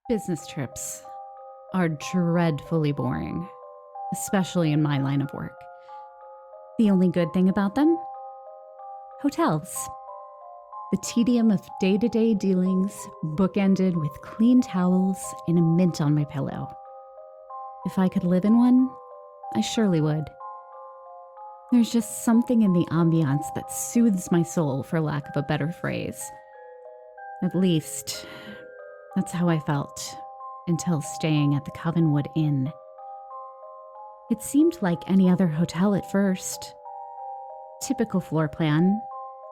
Business trips are dreadfully boring, especially in my line of work. The only good thing about them? Hotels. The tedium of day-to-day dealings bookended with clean towels and a mint on my pillow. If I could live in one, I surely would. There's just something in the ambiance that soothes my soul, for lack of a better phrase. At least, that's how I felt until staying at the Covenwood Inn. It seemed like any other hotel at first. Typical floor plan,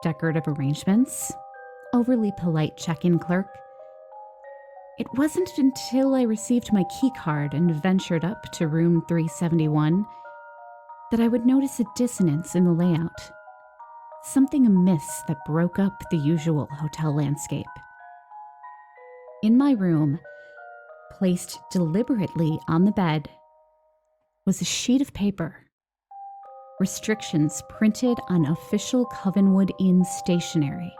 decorative arrangements, overly polite check-in clerk. It wasn't until I received my key card and ventured up to room 371 that I would notice a dissonance in the layout. Something amiss that broke up the usual hotel landscape. In my room, placed deliberately on the bed, was a sheet of paper. Restrictions printed on official Covenwood Inn stationery.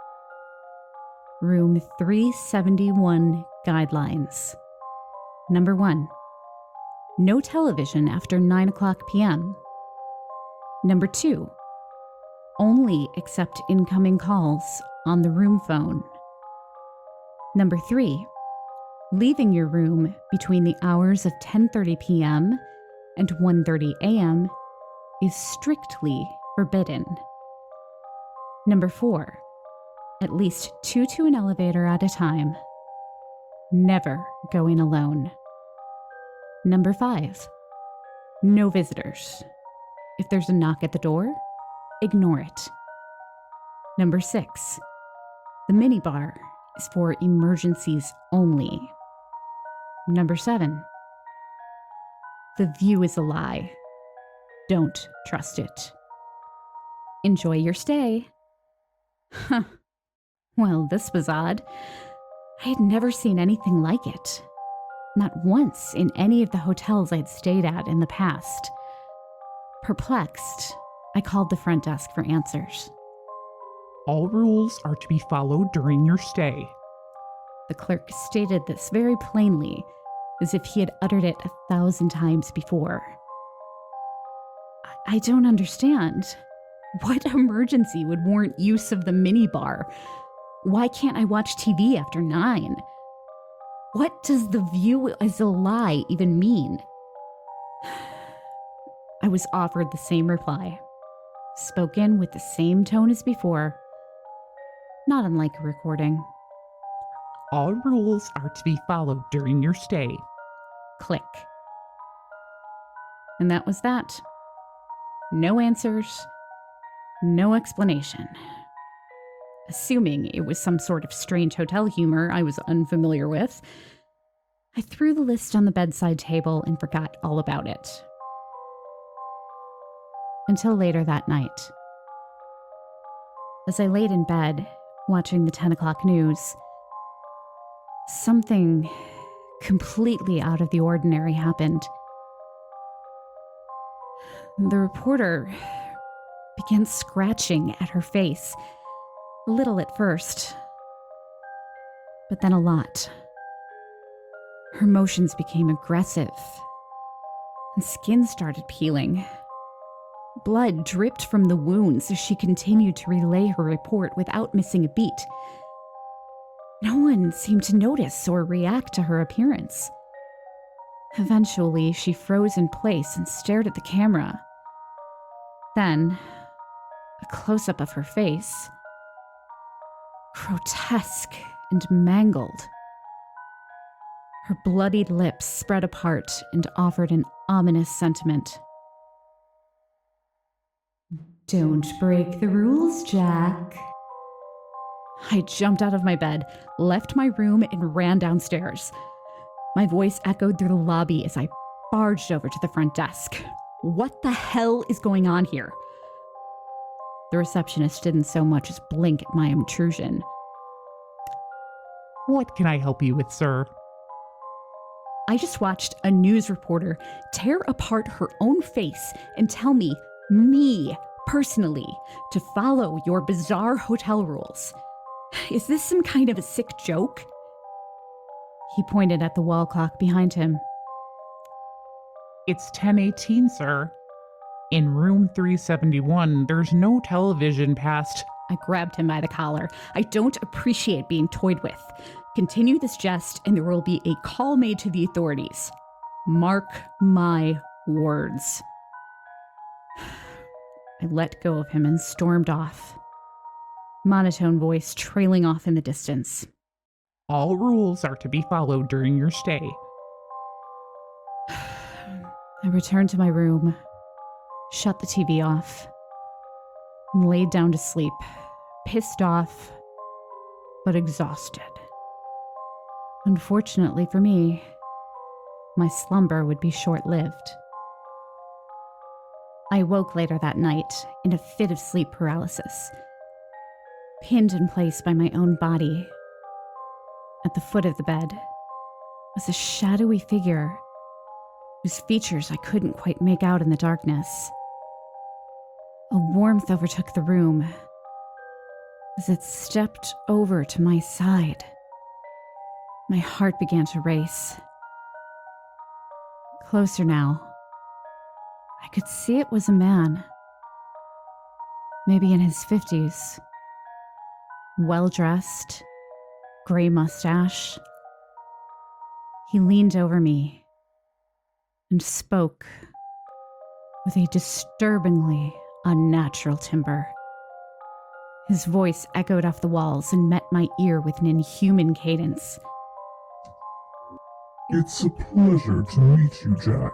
Room 371 guidelines. Number 1. No television after 9 o'clock p.m. Number 2. Only accept incoming calls on the room phone. Number 3. Leaving your room between the hours of 10:30 p.m. and 1:30 a.m. is strictly forbidden. Number 4. At least 2 to an elevator at a time. Never go in alone. Number 5. No visitors. If there's a knock at the door, ignore it. Number 6. The minibar is for emergencies only. Number 7. The view is a lie. Don't trust it. Enjoy your stay. Huh. Well, this was odd. I had never seen anything like it. Not once in any of the hotels I'd stayed at in the past. Perplexed, I called the front desk for answers. All rules are to be followed during your stay. The clerk stated this very plainly, as if he had uttered it 1,000 times before. I don't understand. What emergency would warrant use of the minibar? Why can't I watch TV after 9? What does the view is a lie even mean? I was offered the same reply, spoken with the same tone as before, not unlike a recording. All rules are to be followed during your stay. Click. And that was that. No answers, no explanation. Assuming it was some sort of strange hotel humor I was unfamiliar with, I threw the list on the bedside table and forgot all about it. Until later that night. As I laid in bed, watching the 10 o'clock news, something completely out of the ordinary happened. The reporter began scratching at her face, a little at first, but then a lot. Her motions became aggressive, and skin started peeling. Blood dripped from the wounds as she continued to relay her report without missing a beat. No one seemed to notice or react to her appearance. Eventually, she froze in place and stared at the camera. Then, a close-up of her face. Grotesque and mangled. Her bloodied lips spread apart and offered an ominous sentiment. Don't break the rules, Jack. I jumped out of my bed, left my room, and ran downstairs. My voice echoed through the lobby as I barged over to the front desk. What the hell is going on here? The receptionist didn't so much as blink at my intrusion. What can I help you with, sir? I just watched a news reporter tear apart her own face and tell me personally, to follow your bizarre hotel rules. Is this some kind of a sick joke? He pointed at the wall clock behind him. It's 10:18, sir. In room 371, there's no television past. I grabbed him by the collar. I don't appreciate being toyed with. Continue this jest, and there will be a call made to the authorities. Mark my words. I let go of him and stormed off. Monotone voice trailing off in the distance. All rules are to be followed during your stay. I returned to my room, shut the TV off, and laid down to sleep, pissed off, but exhausted. Unfortunately for me, my slumber would be short-lived. I awoke later that night in a fit of sleep paralysis, pinned in place by my own body. At the foot of the bed was a shadowy figure whose features I couldn't quite make out in the darkness. A warmth overtook the room as it stepped over to my side. My heart began to race. Closer now, I could see it was a man, maybe in his 50s, well-dressed, gray mustache. He leaned over me and spoke with a disturbingly unnatural timbre. His voice echoed off the walls and met my ear with an inhuman cadence. It's a pleasure to meet you, Jack.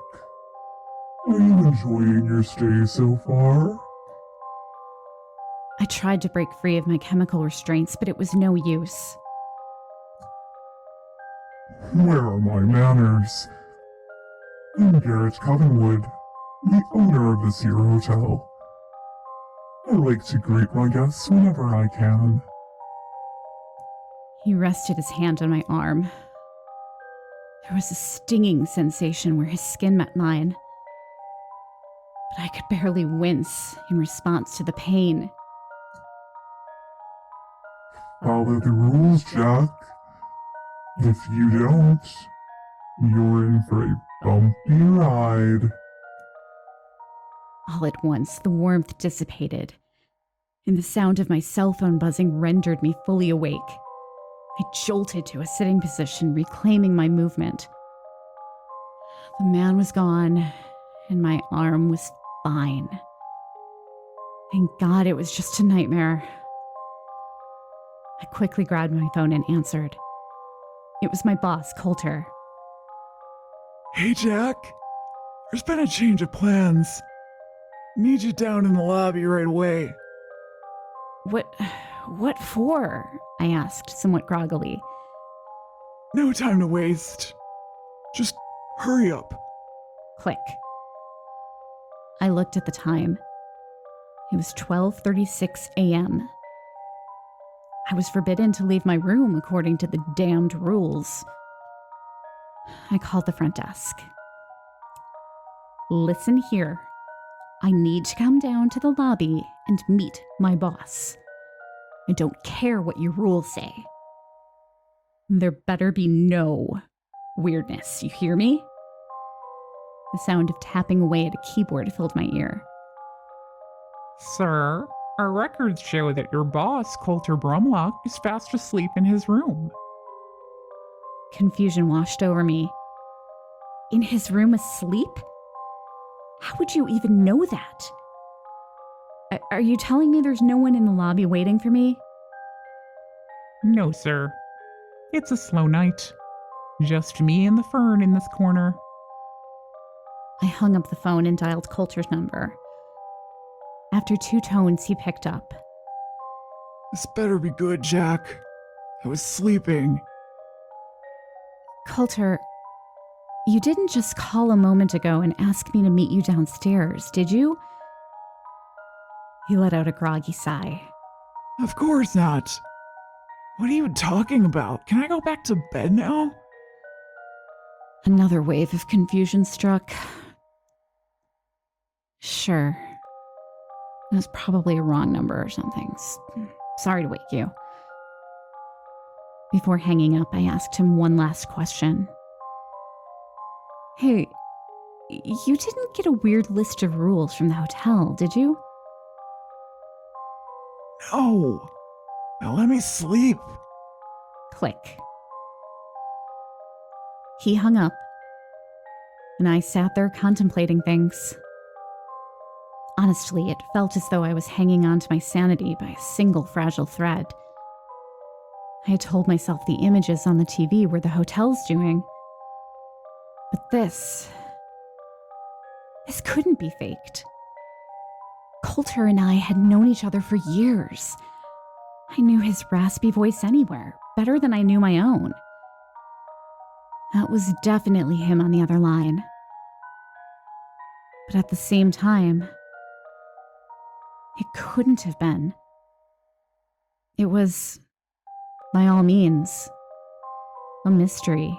Are you enjoying your stay so far? I tried to break free of my chemical restraints, but it was no use. Where are my manners? I'm Garrett Covenwood, the owner of this here hotel. I like to greet my guests whenever I can. He rested his hand on my arm. There was a stinging sensation where his skin met mine, but I could barely wince in response to the pain. Follow the rules, Jack. If you don't, you're in for a bumpy ride. All at once, the warmth dissipated, and the sound of my cell phone buzzing rendered me fully awake. I jolted to a sitting position, reclaiming my movement. The man was gone, and my arm was fine. Thank God it was just a nightmare. I quickly grabbed my phone and answered. It was my boss, Coulter. Hey, Jack. There's been a change of plans. Need you down in the lobby right away. What for? I asked, somewhat groggily. No time to waste. Just hurry up. Click. I looked at the time. It was 12:36 a.m. I was forbidden to leave my room according to the damned rules. I called the front desk. Listen here. I need to come down to the lobby and meet my boss. I don't care what your rules say. There better be no weirdness, you hear me? The sound of tapping away at a keyboard filled my ear. Sir, our records show that your boss, Coulter Brumlock, is fast asleep in his room. Confusion washed over me. In his room asleep? How would you even know that? Are you telling me there's no one in the lobby waiting for me? No, sir. It's a slow night. Just me and the fern in this corner. I hung up the phone and dialed Coulter's number. After 2 tones, he picked up. This better be good, Jack. I was sleeping. Coulter, you didn't just call a moment ago and ask me to meet you downstairs, did you? He let out a groggy sigh. Of course not. What are you talking about? Can I go back to bed now? Another wave of confusion struck. Sure. It was probably a wrong number or something. Sorry to wake you. Before hanging up, I asked him one last question. Hey, you didn't get a weird list of rules from the hotel, did you? No. Now let me sleep. Click. He hung up, and I sat there contemplating things. Honestly, it felt as though I was hanging on to my sanity by a single fragile thread. I had told myself the images on the TV were the hotel's doing. But this couldn't be faked. Coulter and I had known each other for years. I knew his raspy voice anywhere, better than I knew my own. That was definitely him on the other line. But at the same time, it couldn't have been. It was, by all means, a mystery.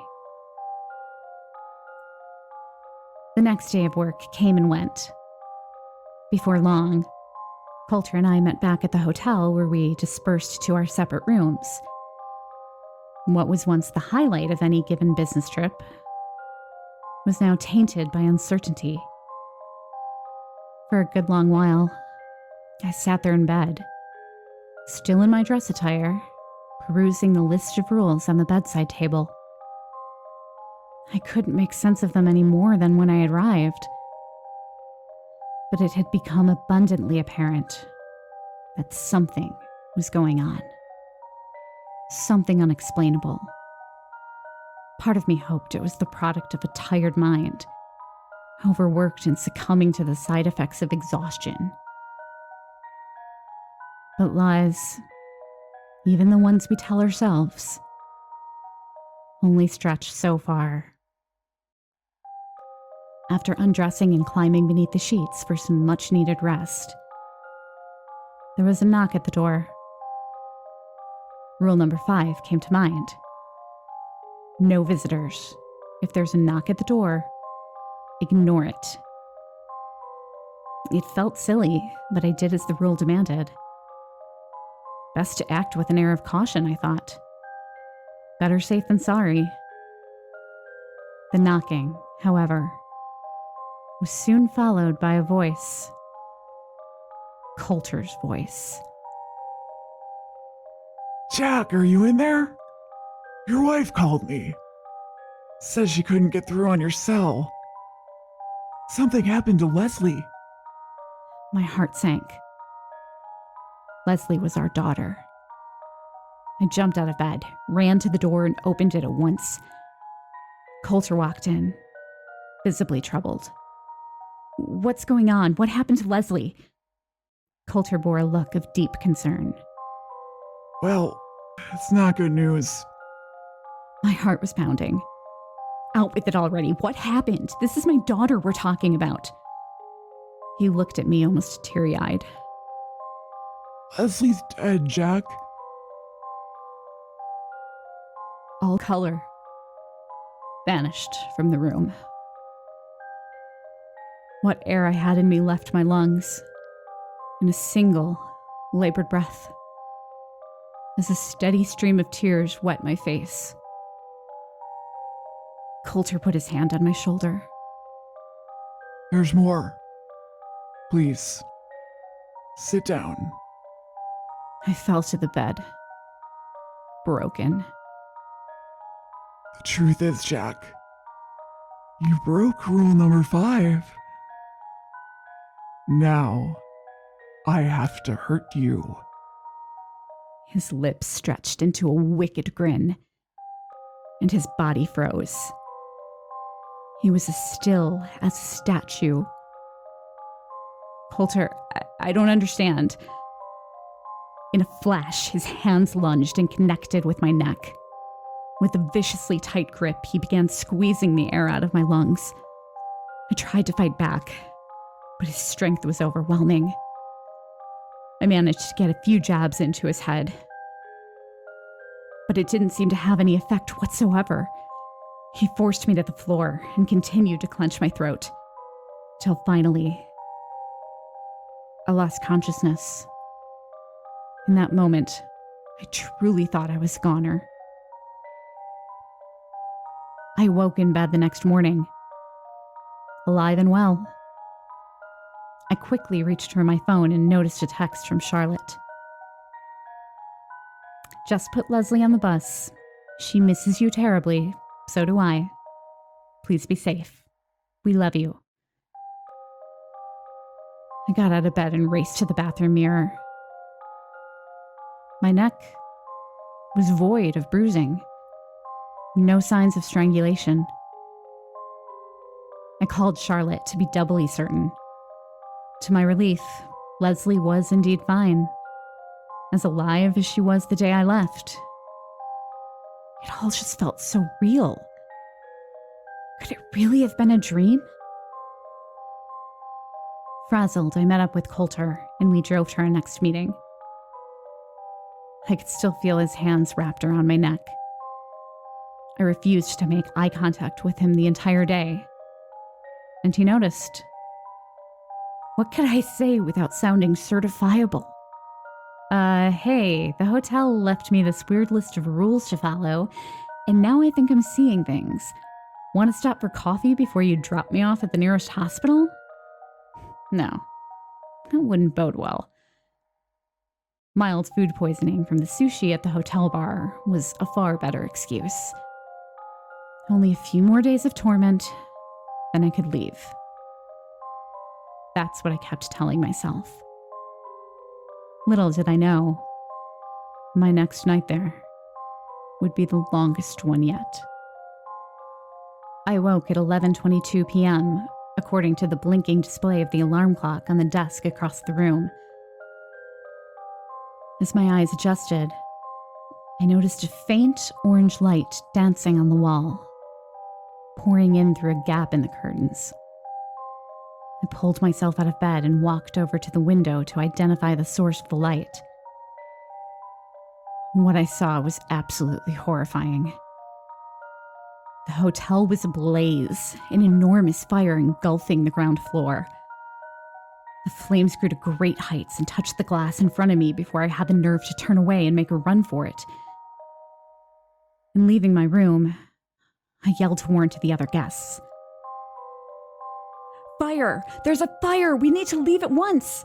The next day of work came and went. Before long, Coulter and I met back at the hotel where we dispersed to our separate rooms. What was once the highlight of any given business trip was now tainted by uncertainty. For a good long while, I sat there in bed, still in my dress attire, perusing the list of rules on the bedside table. I couldn't make sense of them any more than when I arrived. But it had become abundantly apparent that something was going on. Something unexplainable. Part of me hoped it was the product of a tired mind, overworked and succumbing to the side effects of exhaustion. But lies, even the ones we tell ourselves, only stretch so far. After undressing and climbing beneath the sheets for some much-needed rest, there was a knock at the door. Rule number 5 came to mind. No visitors. If there's a knock at the door, ignore it. It felt silly, but I did as the rule demanded. Best to act with an air of caution, I thought. Better safe than sorry. The knocking, however, was soon followed by a voice. Coulter's voice. Jack, are you in there? Your wife called me. Says she couldn't get through on your cell. Something happened to Leslie. My heart sank. Leslie was our daughter. I jumped out of bed, ran to the door, and opened it at once. Coulter walked in, visibly troubled. What's going on? What happened to Leslie? Coulter bore a look of deep concern. Well, it's not good news. My heart was pounding. Out with it already. What happened? This is my daughter we're talking about. He looked at me almost teary-eyed. Leslie's dead, Jack. All color vanished from the room. What air I had in me left my lungs in a single, labored breath, as a steady stream of tears wet my face. Coulter put his hand on my shoulder. There's more. Please, sit down. I fell to the bed, broken. The truth is, Jack, you broke rule number 5. Now, I have to hurt you. His lips stretched into a wicked grin, and his body froze. He was as still as a statue. Coulter, I don't understand. In a flash, his hands lunged and connected with my neck. With a viciously tight grip, he began squeezing the air out of my lungs. I tried to fight back, but his strength was overwhelming. I managed to get a few jabs into his head, but it didn't seem to have any effect whatsoever. He forced me to the floor and continued to clench my throat, till finally, I lost consciousness. In that moment, I truly thought I was a goner. I woke in bed the next morning, alive and well. I quickly reached for my phone and noticed a text from Charlotte. Just put Leslie on the bus. She misses you terribly. So do I. Please be safe. We love you. I got out of bed and raced to the bathroom mirror. My neck was void of bruising. No signs of strangulation. I called Charlotte to be doubly certain. To my relief, Leslie was indeed fine, as alive as she was the day I left. It all just felt so real. Could it really have been a dream? Frazzled, I met up with Coulter, and we drove to our next meeting. I could still feel his hands wrapped around my neck. I refused to make eye contact with him the entire day, and he noticed. What could I say without sounding certifiable? Hey, the hotel left me this weird list of rules to follow, and now I think I'm seeing things. Want to stop for coffee before you drop me off at the nearest hospital? No, that wouldn't bode well. Mild food poisoning from the sushi at the hotel bar was a far better excuse. Only a few more days of torment, then I could leave. That's what I kept telling myself. Little did I know, my next night there would be the longest one yet. I woke at 11:22 p.m., according to the blinking display of the alarm clock on the desk across the room. As my eyes adjusted, I noticed a faint orange light dancing on the wall, pouring in through a gap in the curtains. I pulled myself out of bed and walked over to the window to identify the source of the light. What I saw was absolutely horrifying. The hotel was ablaze, an enormous fire engulfing the ground floor. The flames grew to great heights and touched the glass in front of me before I had the nerve to turn away and make a run for it. In leaving my room, I yelled to warn to the other guests. Fire! There's a fire! We need to leave at once!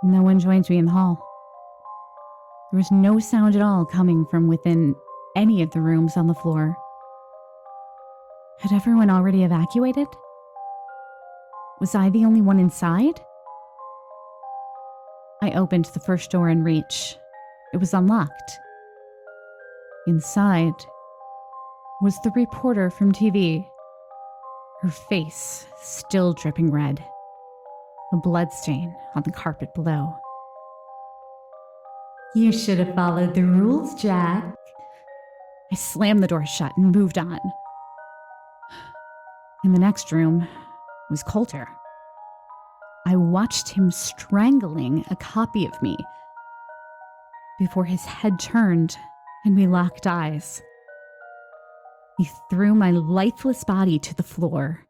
No one joined me in the hall. There was no sound at all coming from within any of the rooms on the floor. Had everyone already evacuated? Was I the only one inside? I opened the first door in reach. It was unlocked. Inside was the reporter from TV, her face still dripping red, a bloodstain on the carpet below. You should have followed the rules, Jack. I slammed the door shut and moved on. In the next room was Coulter. I watched him strangling a copy of me before his head turned and we locked eyes. He threw my lifeless body to the floor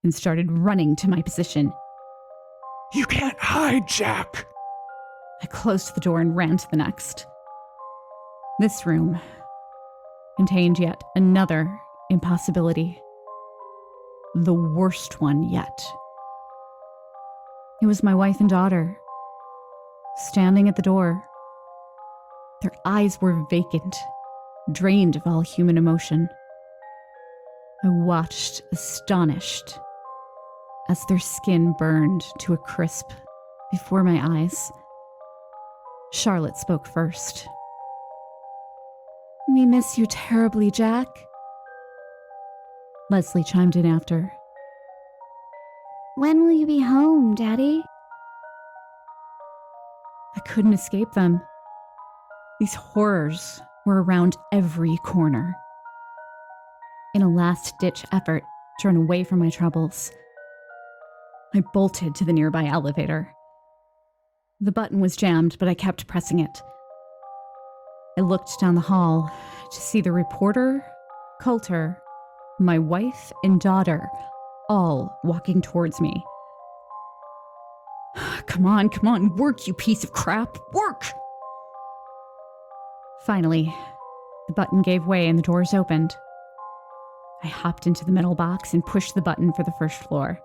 and started running to my position. You can't hide, Jack! I closed the door and ran to the next. This room contained yet another impossibility. The worst one yet. It was my wife and daughter, standing at the door. Their eyes were vacant, drained of all human emotion. I watched, astonished, as their skin burned to a crisp before my eyes. Charlotte spoke first. We miss you terribly, Jack. Leslie chimed in after. When will you be home, Daddy? I couldn't escape them. These horrors were around every corner. In a last-ditch effort to run away from my troubles, I bolted to the nearby elevator. The button was jammed, but I kept pressing it. I looked down the hall to see the reporter, Coulter, my wife, and daughter all walking towards me. Come on, work, you piece of crap, work! Finally, The button gave way and the doors opened. I hopped into the metal box and pushed the button for the first floor.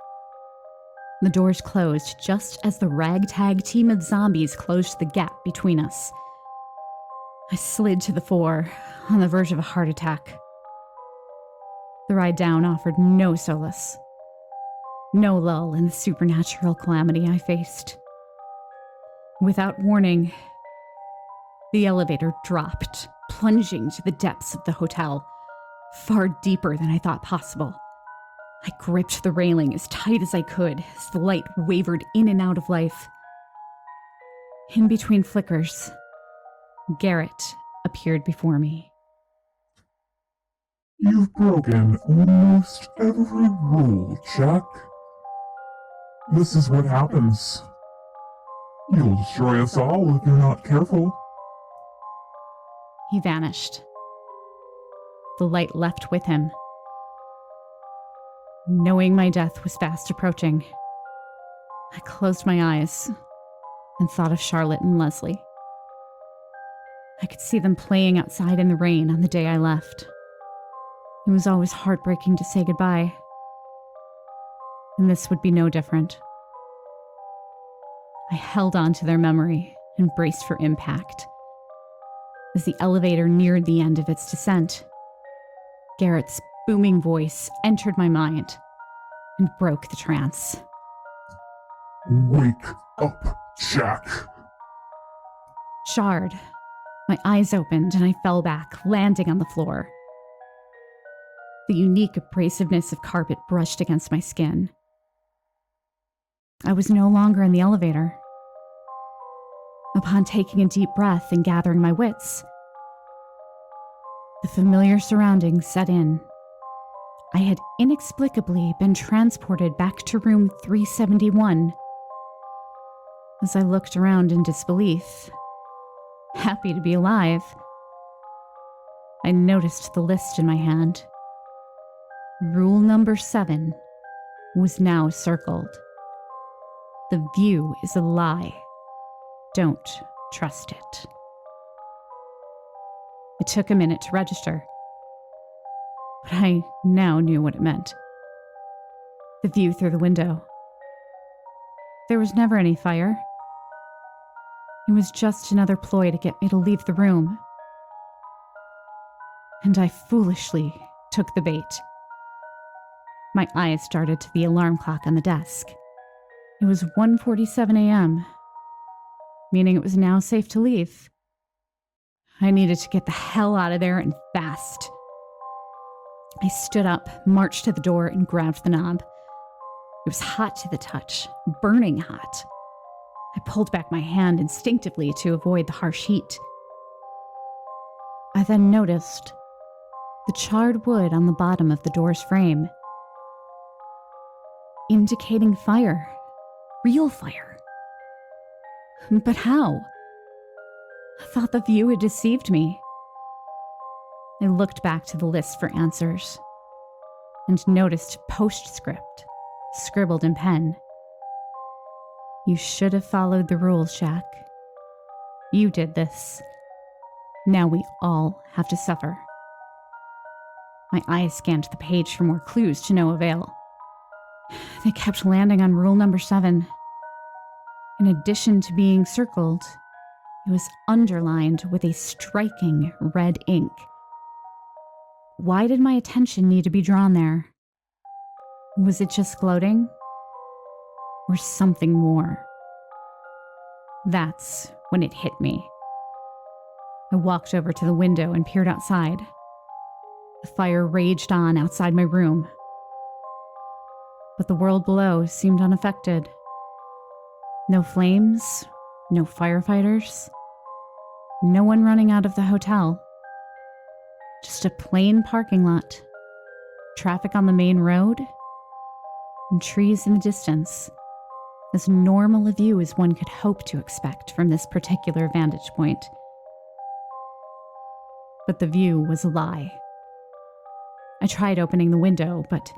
The doors closed just as the ragtag team of zombies closed the gap between us. I slid to the floor, on the verge of a heart attack. The ride down offered no solace. No lull in the supernatural calamity I faced. Without warning, the elevator dropped, plunging to the depths of the hotel, far deeper than I thought possible. I gripped the railing as tight as I could as the light wavered in and out of life. In between flickers, Garrett appeared before me. You've broken almost every rule, Jack. This is what happens. You'll destroy us all if you're not careful. He vanished. The light left with him. Knowing my death was fast approaching, I closed my eyes and thought of Charlotte and Leslie. I could see them playing outside in the rain on the day I left. It was always heartbreaking to say goodbye, and this would be no different. I held on to their memory and braced for impact. As the elevator neared the end of its descent, Garrett's booming voice entered my mind and broke the trance. Wake up, Jack. Jarred, my eyes opened and I fell back, landing on the floor. The unique abrasiveness of carpet brushed against my skin. I was no longer in the elevator. Upon taking a deep breath and gathering my wits, the familiar surroundings set in. I had inexplicably been transported back to room 371. As I looked around in disbelief, happy to be alive, I noticed the list in my hand. Rule number 7 was now circled. The view is a lie. Don't trust it. It took a minute to register, but I now knew what it meant. The view through the window. There was never any fire. It was just another ploy to get me to leave the room. And I foolishly took the bait. My eyes darted to the alarm clock on the desk. It was 1:47 a.m., meaning it was now safe to leave. I needed to get the hell out of there and fast. I stood up, marched to the door, and grabbed the knob. It was hot to the touch, burning hot. I pulled back my hand instinctively to avoid the harsh heat. I then noticed the charred wood on the bottom of the door's frame, indicating fire. Real fire. But how? I thought the view had deceived me. I looked back to the list for answers and noticed postscript scribbled in pen. You should have followed the rules, Jack. You did this. Now we all have to suffer. My eyes scanned the page for more clues to no avail. They kept landing on rule number 7. In addition to being circled, it was underlined with a striking red ink. Why did my attention need to be drawn there? Was it just gloating? Or something more? That's when it hit me. I walked over to the window and peered outside. The fire raged on outside my room, but the world below seemed unaffected. No flames, no firefighters, no one running out of the hotel. Just a plain parking lot, traffic on the main road, and trees in the distance. As normal a view as one could hope to expect from this particular vantage point. But the view was a lie. I tried opening the window, but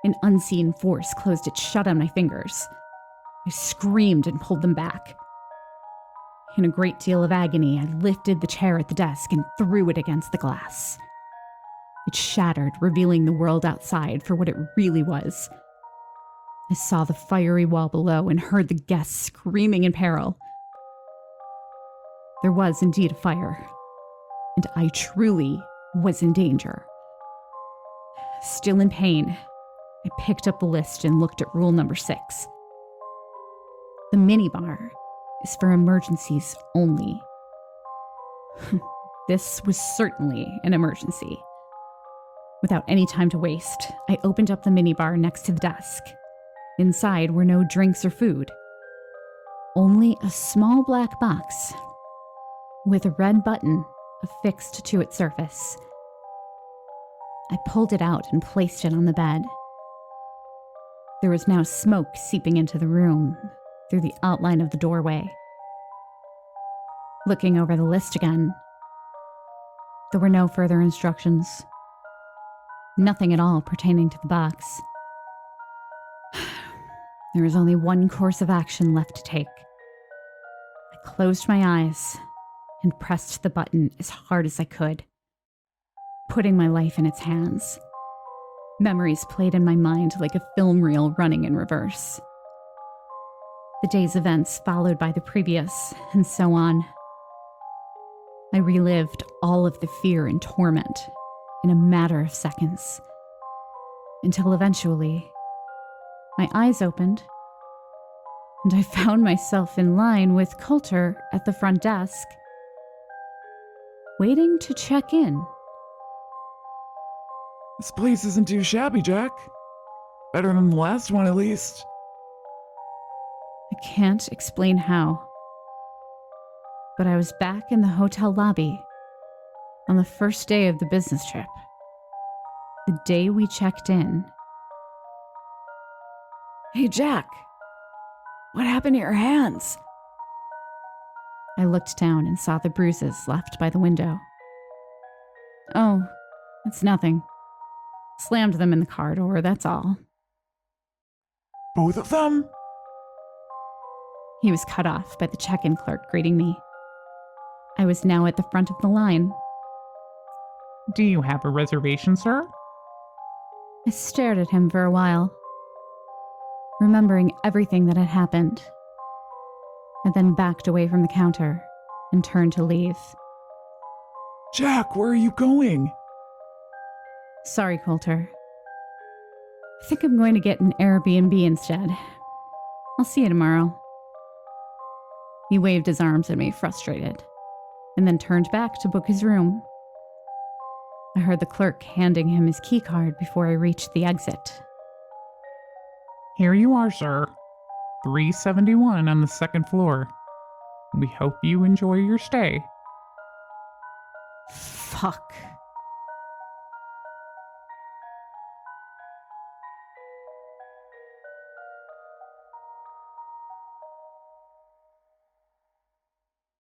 an unseen force closed it shut on my fingers. I screamed and pulled them back. In a great deal of agony, I lifted the chair at the desk and threw it against the glass. It shattered, revealing the world outside for what it really was. I saw the fiery wall below and heard the guests screaming in peril. There was indeed a fire, and I truly was in danger. Still in pain, I picked up the list and looked at rule number 6. The minibar is for emergencies only. This was certainly an emergency. Without any time to waste, I opened up the minibar next to the desk. Inside were no drinks or food, only a small black box with a red button affixed to its surface. I pulled it out and placed it on the bed. There was now smoke seeping into the room through the outline of the doorway. Looking over the list again, there were no further instructions. Nothing at all pertaining to the box. There was only one course of action left to take. I closed my eyes and pressed the button as hard as I could, putting my life in its hands. Memories played in my mind like a film reel running in reverse. The day's events followed by the previous, and so on. I relived all of the fear and torment in a matter of seconds, until eventually my eyes opened, and I found myself in line with Coulter at the front desk, waiting to check in. This place isn't too shabby, Jack. Better than the last one, at least. I can't explain how, but I was back in the hotel lobby on the first day of the business trip, the day we checked in. Hey, Jack. What happened to your hands? I looked down and saw the bruises left by the window. Oh, it's nothing. Slammed them in the car door, that's all. Both of them? He was cut off by the check-in clerk greeting me. I was now at the front of the line. Do you have a reservation, sir? I stared at him for a while, remembering everything that had happened. I then backed away from the counter and turned to leave. Jack, where are you going? Sorry, Coulter. I think I'm going to get an Airbnb instead. I'll see you tomorrow. He waved his arms at me, frustrated, and then turned back to book his room. I heard the clerk handing him his key card before I reached the exit. Here you are, sir. 371 on the second floor. We hope you enjoy your stay. Fuck.